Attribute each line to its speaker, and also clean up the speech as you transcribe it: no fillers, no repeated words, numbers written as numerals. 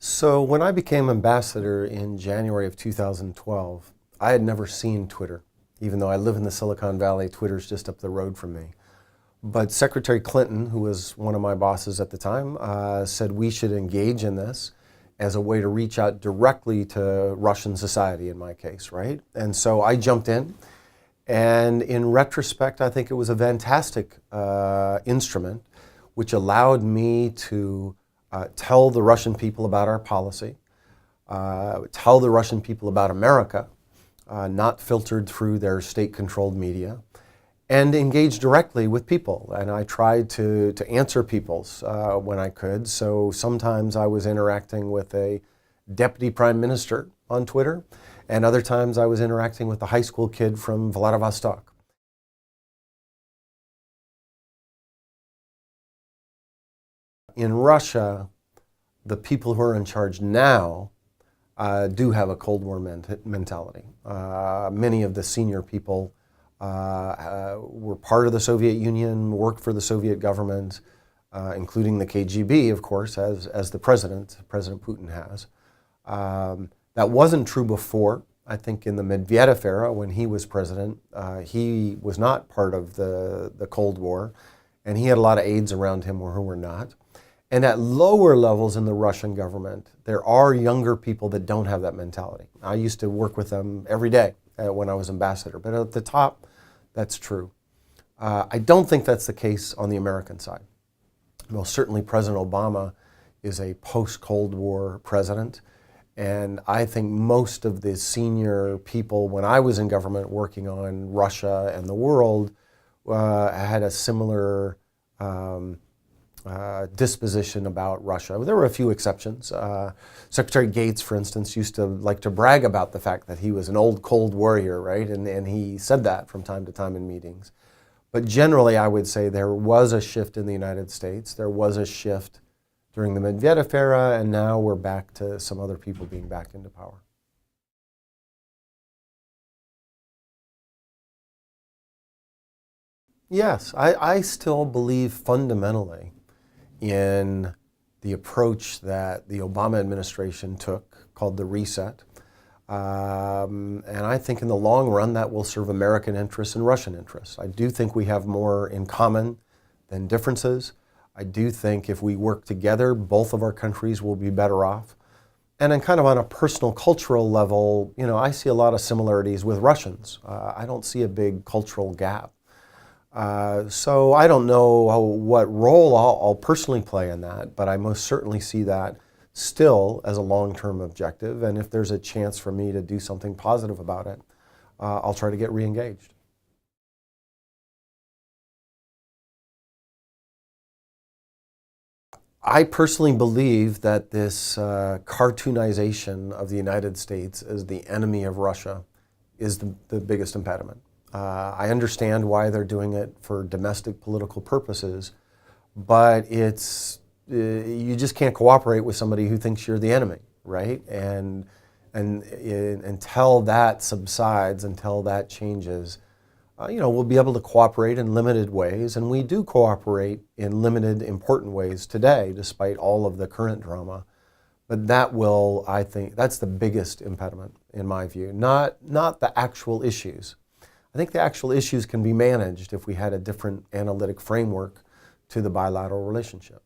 Speaker 1: So when I became ambassador in January of 2012, I had never seen Twitter. Even though I live in the Silicon Valley, Twitter's just up the road from me. But Secretary Clinton, who was one of my bosses at the time, said we should engage in this as a way to reach out directly to Russian society in my case, right? And so I jumped in, and in retrospect, I think it was a fantastic instrument which allowed me to tell the Russian people about our policy, tell the Russian people about America, not filtered through their state-controlled media, and engage directly with people. And I tried to answer people's when I could. So sometimes I was interacting with a deputy prime minister on Twitter, and other times I was interacting with a high school kid from Vladivostok. In Russia, the people who are in charge now do have a Cold War mentality. Many of the senior people were part of the Soviet Union, worked for the Soviet government, including the KGB, of course, as the President Putin has. That wasn't true before. I think in the Medvedev era, when he was president, he was not part of the Cold War, and he had a lot of aides around him who were not. And at lower levels in the Russian government, there are younger people that don't have that mentality. I used to work with them every day when I was ambassador, but at the top, that's true. I don't think that's the case on the American side. Well, certainly President Obama is a post-Cold War president, and I think most of the senior people, when I was in government working on Russia and the world, had a similar disposition about Russia. There were a few exceptions. Secretary Gates, for instance, used to like to brag about the fact that he was an old Cold Warrior, right? And he said that from time to time in meetings. But generally, I would say there was a shift in the United States. There was a shift during the Medvedev era, and now we're back to some other people being back into power. Yes, I still believe fundamentally in the approach that the Obama administration took, called the reset. And I think in the long run that will serve American interests and Russian interests. I do think we have more in common than differences. I do think if we work together, both of our countries will be better off. And then kind of on a personal cultural level, you know, I see a lot of similarities with Russians. I don't see a big cultural gap. So I don't know what role I'll personally play in that, but I most certainly see that still as a long-term objective. And if there's a chance for me to do something positive about it, I'll try to get re-engaged. I personally believe that this cartoonization of the United States as the enemy of Russia is the biggest impediment. I understand why they're doing it for domestic political purposes, but you just can't cooperate with somebody who thinks you're the enemy, right? And until that subsides, until that changes, you know, we'll be able to cooperate in limited ways, and we do cooperate in limited, important ways today, despite all of the current drama. But that will, I think, that's the biggest impediment in my view, not the actual issues. I think the actual issues can be managed if we had a different analytic framework to the bilateral relationship.